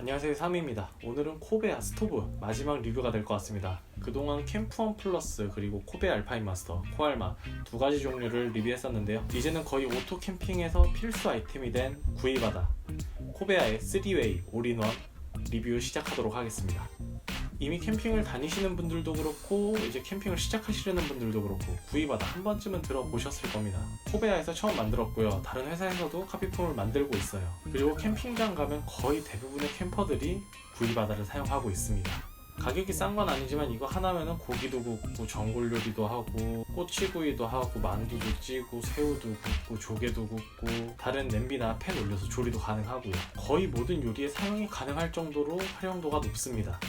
안녕하세요, 삼입니다. 오늘은 코베아 스토브 마지막 리뷰가 될 것 같습니다. 그동안 캠프1 플러스 그리고 코베아 알파인 마스터, 코알마 두 가지 종류를 리뷰했었는데요. 이제는 거의 오토 캠핑에서 필수 아이템이 된 구이바다 코베아의 3웨이 올인원 리뷰 시작하도록 하겠습니다. 이미 캠핑을 다니시는 분들도 그렇고 이제 캠핑을 시작하시려는 분들도 그렇고 구이바다 한 번쯤은 들어보셨을 겁니다. 코베아에서 처음 만들었고요. 다른 회사에서도 카피품을 만들고 있어요. 그리고 캠핑장 가면 거의 대부분의 캠퍼들이 구이바다를 사용하고 있습니다. 가격이 싼 건 아니지만 이거 하나면은 고기도 굽고 전골 요리도 하고 꼬치구이도 하고 만두도 찌고 새우도 굽고 조개도 굽고 다른 냄비나 팬 올려서 조리도 가능하고요. 거의 모든 요리에 사용이 가능할 정도로 활용도가 높습니다.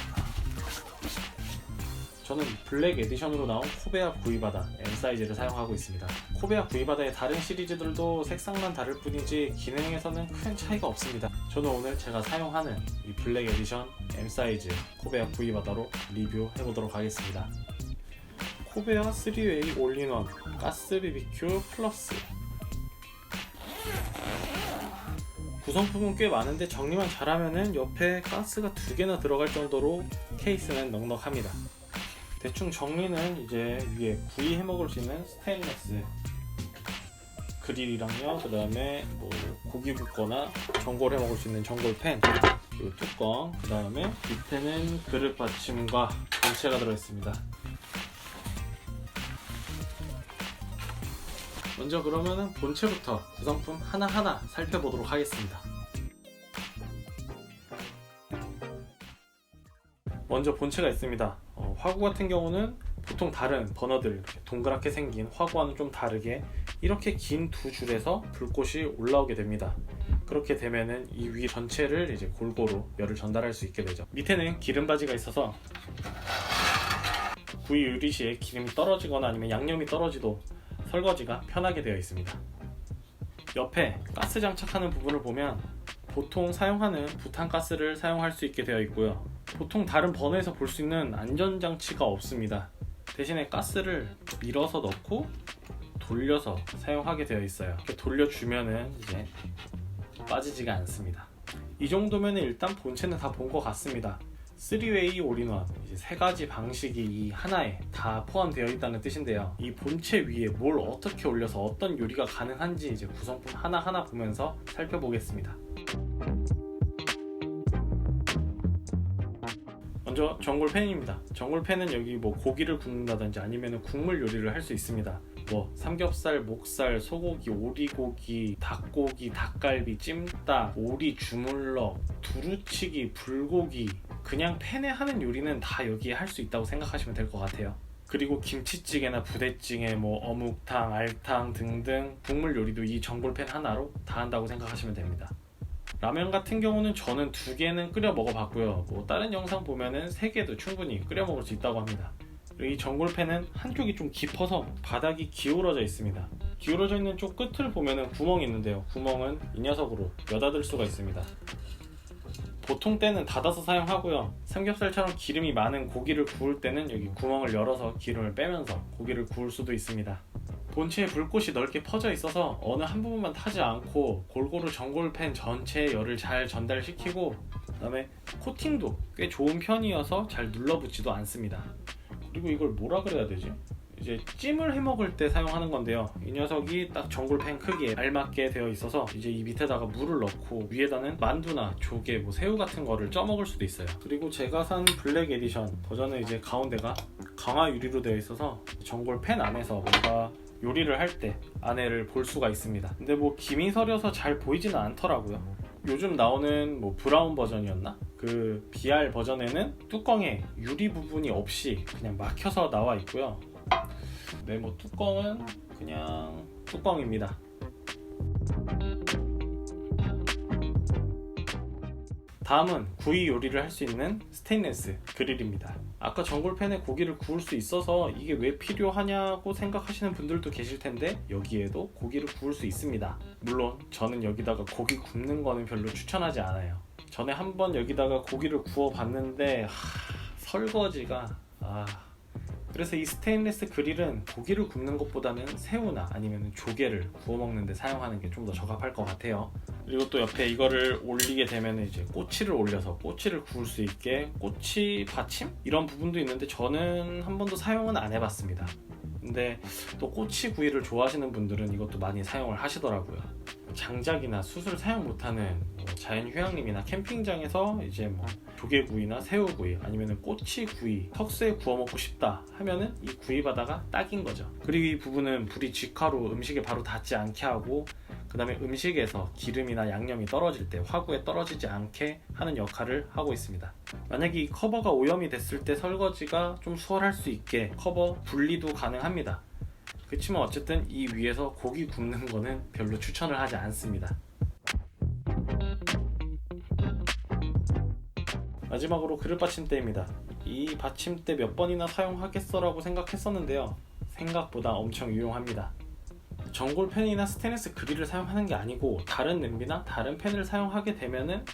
저는 블랙 에디션으로 나온 코베아 구이바다 M 사이즈를 사용하고 있습니다. 코베아 구이바다의 다른 시리즈들도 색상만 다를 뿐이지 기능에서는 큰 차이가 없습니다. 저는 오늘 제가 사용하는 이 블랙 에디션 M 사이즈 코베아 구이바다로 리뷰해보도록 하겠습니다. 코베아 3웨이 올인원 가스 BBQ 플러스. 구성품은 꽤 많은데 정리만 잘하면은 옆에 가스가 2개나 들어갈 정도로 케이스는 넉넉합니다. 대충 정리는 이제 위에 구이 해먹을 수 있는 스테인리스 그릴이랑요, 그 다음에 뭐 고기 굽거나 전골 해먹을 수 있는 전골팬, 그리고 뚜껑, 그 다음에 밑에는 그릇 받침과 본체가 들어있습니다. 먼저 그러면은 본체부터 구성품 하나하나 살펴보도록 하겠습니다. 먼저 본체가 있습니다. 화구 같은 경우는 보통 다른 버너들 이렇게 동그랗게 생긴 화구와는 좀 다르게 이렇게 긴 두 줄에서 불꽃이 올라오게 됩니다. 그렇게 되면은 이 위 전체를 이제 골고루 열을 전달할 수 있게 되죠. 밑에는 기름바지가 있어서 구이 요리 시에 기름이 떨어지거나 아니면 양념이 떨어지도 설거지가 편하게 되어 있습니다. 옆에 가스 장착하는 부분을 보면 보통 사용하는 부탄가스를 사용할 수 있게 되어 있고요. 보통 다른 버너에서 볼 수 있는 안전장치가 없습니다. 대신에 가스를 밀어서 넣고 돌려서 사용하게 되어 있어요. 이렇게 돌려주면은 이제 빠지지가 않습니다. 이 정도면 일단 본체는 다 본 것 같습니다. 3웨이 올인원, 이제 3가지 방식이 이 하나에 다 포함되어 있다는 뜻인데요. 이 본체 위에 뭘 어떻게 올려서 어떤 요리가 가능한지 이제 구성품 하나하나 보면서 살펴보겠습니다. 먼저 전골팬입니다. 전골팬은 여기 뭐 고기를 굽는다든지 아니면 국물 요리를 할 수 있습니다. 뭐 삼겹살, 목살, 소고기, 오리고기, 닭고기, 닭갈비, 찜닭, 오리 주물럭, 두루치기, 불고기, 그냥 팬에 하는 요리는 다 여기에 할 수 있다고 생각하시면 될 것 같아요. 그리고 김치찌개나 부대찌개, 뭐 어묵탕, 알탕 등등 국물 요리도 이 전골팬 하나로 다 한다고 생각하시면 됩니다. 라면 같은 경우는 저는 2개는 끓여 먹어봤고요. 뭐 다른 영상 보면은 3개도 충분히 끓여 먹을 수 있다고 합니다. 그리고 이 전골팬은 한쪽이 좀 깊어서 바닥이 기울어져 있습니다. 기울어져 있는 쪽 끝을 보면은 구멍이 있는데요. 구멍은 이 녀석으로 여닫을 수가 있습니다. 보통 때는 닫아서 사용하고요. 삼겹살처럼 기름이 많은 고기를 구울 때는 여기 구멍을 열어서 기름을 빼면서 고기를 구울 수도 있습니다. 본체에 불꽃이 넓게 퍼져 있어서 어느 한 부분만 타지 않고 골고루 전골팬 전체에 열을 잘 전달시키고, 그 다음에 코팅도 꽤 좋은 편이어서 잘 눌러붙지도 않습니다. 그리고 이걸 뭐라 그래야 되지? 이제 찜을 해먹을 때 사용하는 건데요. 이 녀석이 딱 전골팬 크기에 알맞게 되어 있어서 이제 이 밑에다가 물을 넣고 위에다는 만두나 조개, 뭐 새우 같은 거를 쪄먹을 수도 있어요. 그리고 제가 산 블랙 에디션 버전은 이제 가운데가 강화 유리로 되어 있어서 전골팬 안에서 뭔가 요리를 할 때 안에를 볼 수가 있습니다. 근데 뭐 김이 서려서 잘 보이지는 않더라고요. 요즘 나오는 뭐 브라운 버전이었나? 그 BR 버전에는 뚜껑에 유리 부분이 없이 그냥 막혀서 나와 있고요. 네, 뭐 뚜껑은 그냥 뚜껑입니다. 다음은 구이 요리를 할 수 있는 스테인리스 그릴입니다. 아까 전골팬에 고기를 구울 수 있어서 이게 왜 필요하냐고 생각하시는 분들도 계실 텐데 여기에도 고기를 구울 수 있습니다. 물론 저는 여기다가 고기 굽는 거는 별로 추천하지 않아요. 전에 한번 여기다가 고기를 구워 봤는데 설거지가 그래서 이 스테인리스 그릴은 고기를 굽는 것보다는 새우나 아니면 조개를 구워 먹는 데 사용하는 게 좀 더 적합할 것 같아요. 그리고 또 옆에 이거를 올리게 되면 이제 꼬치를 올려서 꼬치를 구울 수 있게 꼬치 받침? 이런 부분도 있는데 저는 한 번도 사용은 안 해봤습니다. 근데 또 꼬치 구이를 좋아하시는 분들은 이것도 많이 사용을 하시더라고요. 장작이나 숯을 사용 못하는 자연휴양림이나 캠핑장에서 이제 뭐 조개구이나 새우구이 아니면 꼬치구이, 석쇠에 구워 먹고 싶다 하면은 이 구이바다가 딱인 거죠. 그리고 이 부분은 불이 직화로 음식에 바로 닿지 않게 하고, 그 다음에 음식에서 기름이나 양념이 떨어질 때 화구에 떨어지지 않게 하는 역할을 하고 있습니다. 만약에 이 커버가 오염이 됐을 때 설거지가 좀 수월할 수 있게 커버 분리도 가능합니다. 그렇지만 어쨌든 이 위에서 고기 굽는 거는 별로 추천을 하지 않습니다. 마지막으로 그릇 받침대입니다. 이 받침대 몇 번이나 사용하겠어라고 생각했었는데요, 생각보다 엄청 유용합니다. 전골팬이나 스테인리스 그릴을 사용하는 게 아니고 다른 냄비나 다른 팬을 사용하게 되면은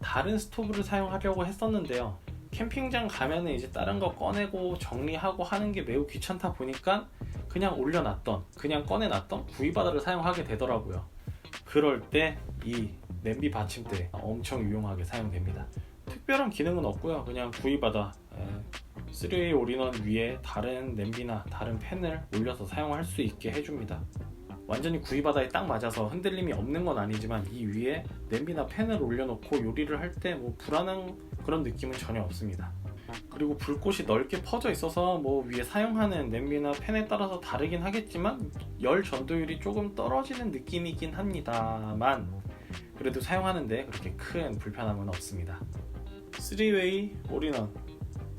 다른 스토브를 사용하려고 했었는데요, 캠핑장 가면은 이제 다른 거 꺼내고 정리하고 하는 게 매우 귀찮다 보니까 그냥 올려놨던, 그냥 꺼내놨던 구이바다를 사용하게 되더라고요. 그럴 때 이 냄비 받침대 엄청 유용하게 사용됩니다. 특별한 기능은 없고요, 그냥 구이바다 3웨이 올인원 위에 다른 냄비나 다른 팬을 올려서 사용할 수 있게 해줍니다. 완전히 구이바다에 딱 맞아서 흔들림이 없는 건 아니지만 이 위에 냄비나 팬을 올려놓고 요리를 할 때 뭐 불안한 그런 느낌은 전혀 없습니다. 그리고 불꽃이 넓게 퍼져 있어서 뭐 위에 사용하는 냄비나 팬에 따라서 다르긴 하겠지만 열 전도율이 조금 떨어지는 느낌이긴 합니다만 그래도 사용하는데 그렇게 큰 불편함은 없습니다. 3웨이 올인원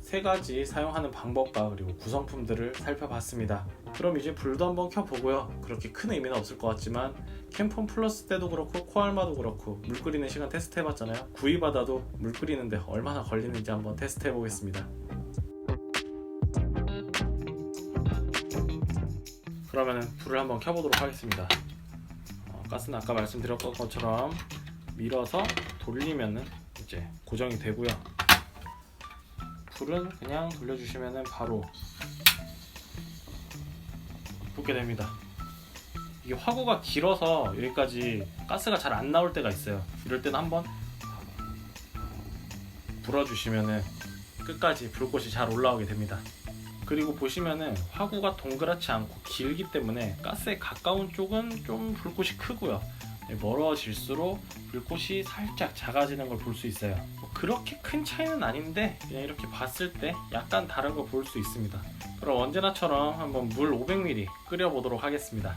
3가지 사용하는 방법과 그리고 구성품들을 살펴봤습니다. 그럼 이제 불도 한번 켜보고요, 그렇게 큰 의미는 없을 것 같지만 캠폰 플러스 때도 그렇고 코알마도 그렇고 물 끓이는 시간 테스트 해봤잖아요. 구이바다도 물 끓이는데 얼마나 걸리는지 한번 테스트 해보겠습니다. 그러면 불을 한번 켜보도록 하겠습니다. 가스는 아까 말씀드렸던 것처럼 밀어서 돌리면은 이제 고정이 되고요, 불은 그냥 돌려주시면 바로 붓게 됩니다. 이게 화구가 길어서 여기까지 가스가 잘 안 나올 때가 있어요. 이럴 때는 한번 불어주시면 끝까지 불꽃이 잘 올라오게 됩니다. 그리고 보시면은 화구가 동그랗지 않고 길기 때문에 가스에 가까운 쪽은 좀 불꽃이 크고요, 멀어질수록 불꽃이 살짝 작아지는 걸 볼 수 있어요. 그렇게 큰 차이는 아닌데 그냥 이렇게 봤을 때 약간 다른 걸 볼 수 있습니다. 그럼 언제나처럼 한번 물 500ml 끓여 보도록 하겠습니다.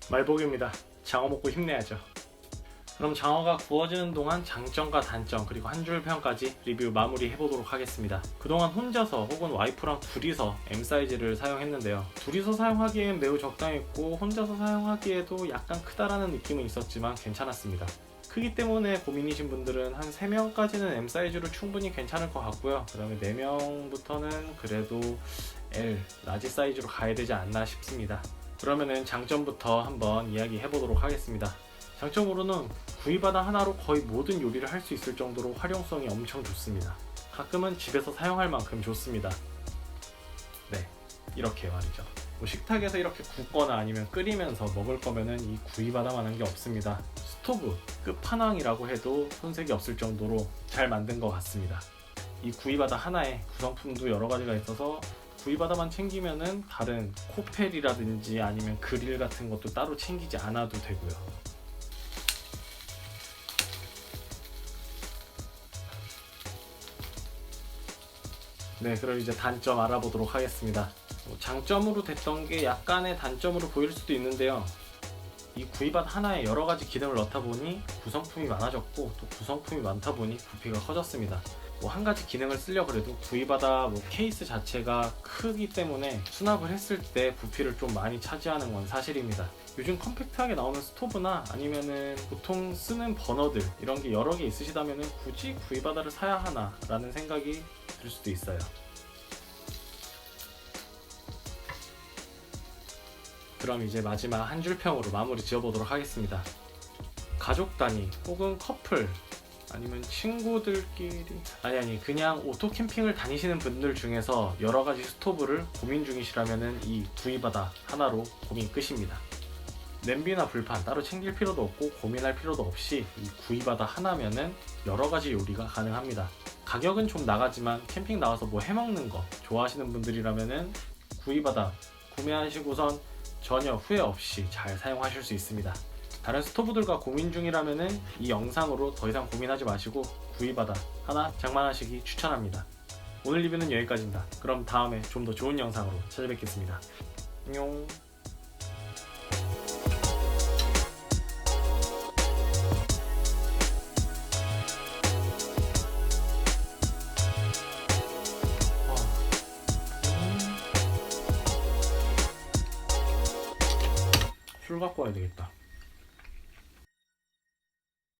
말복입니다. 장어 먹고 힘내야죠. 그럼 장어가 구워지는 동안 장점과 단점 그리고 한 줄 평까지 리뷰 마무리 해보도록 하겠습니다. 그동안 혼자서 혹은 와이프랑 둘이서 M 사이즈를 사용했는데요, 둘이서 사용하기엔 매우 적당했고 혼자서 사용하기에도 약간 크다라는 느낌은 있었지만 괜찮았습니다. 크기 때문에 고민이신 분들은 한 3명까지는 M 사이즈로 충분히 괜찮을 것 같고요. 그 다음에 4명부터는 그래도 L, 라지 사이즈로 가야 되지 않나 싶습니다. 그러면은 장점부터 한번 이야기해 보도록 하겠습니다. 장점으로는 구이바다 하나로 거의 모든 요리를 할 수 있을 정도로 활용성이 엄청 좋습니다. 가끔은 집에서 사용할 만큼 좋습니다. 네, 이렇게 말이죠. 뭐 식탁에서 이렇게 굽거나 아니면 끓이면서 먹을 거면은 이 구이바다만한 게 없습니다. 스토브 끝판왕이라고 해도 손색이 없을 정도로 잘 만든 것 같습니다. 이 구이바다 하나에 구성품도 여러 가지가 있어서 구이바다만 챙기면은 다른 코펠이라든지 아니면 그릴 같은 것도 따로 챙기지 않아도 되고요. 네, 그럼 이제 단점 알아보도록 하겠습니다. 장점으로 됐던 게 약간의 단점으로 보일 수도 있는데요. 이 구이바다 하나에 여러 가지 기능을 넣다 보니 구성품이 많아졌고 또 구성품이 많다 보니 부피가 커졌습니다. 뭐 한 가지 기능을 쓰려고 해도 구이바다 케이스 자체가 크기 때문에 수납을 했을 때 부피를 좀 많이 차지하는 건 사실입니다. 요즘 컴팩트하게 나오는 스토브나 아니면은 보통 쓰는 버너들 이런 게 여러 개 있으시다면은 굳이 구이바다를 사야 하나 라는 생각이 들 수도 있어요. 그럼 이제 마지막 한 줄 평으로 마무리 지어보도록 하겠습니다. 가족 단위 혹은 커플 아니면 친구들끼리 그냥 오토 캠핑을 다니시는 분들 중에서 여러 가지 스토브를 고민 중이시라면은 이 구이바다 하나로 고민 끝입니다. 냄비나 불판 따로 챙길 필요도 없고 고민할 필요도 없이 이 구이바다 하나면은 여러 가지 요리가 가능합니다. 가격은 좀 나가지만 캠핑 나와서 뭐 해먹는 거 좋아하시는 분들이라면은 구이바다 구매하시고선 전혀 후회 없이 잘 사용하실 수 있습니다. 다른 스토브들과 고민 중이라면은 이 영상으로 더 이상 고민하지 마시고 구이바다 하나 장만하시기 추천합니다. 오늘 리뷰는 여기까지입니다. 그럼 다음에 좀 더 좋은 영상으로 찾아뵙겠습니다. 안녕. 술 갖고 와야 되겠다.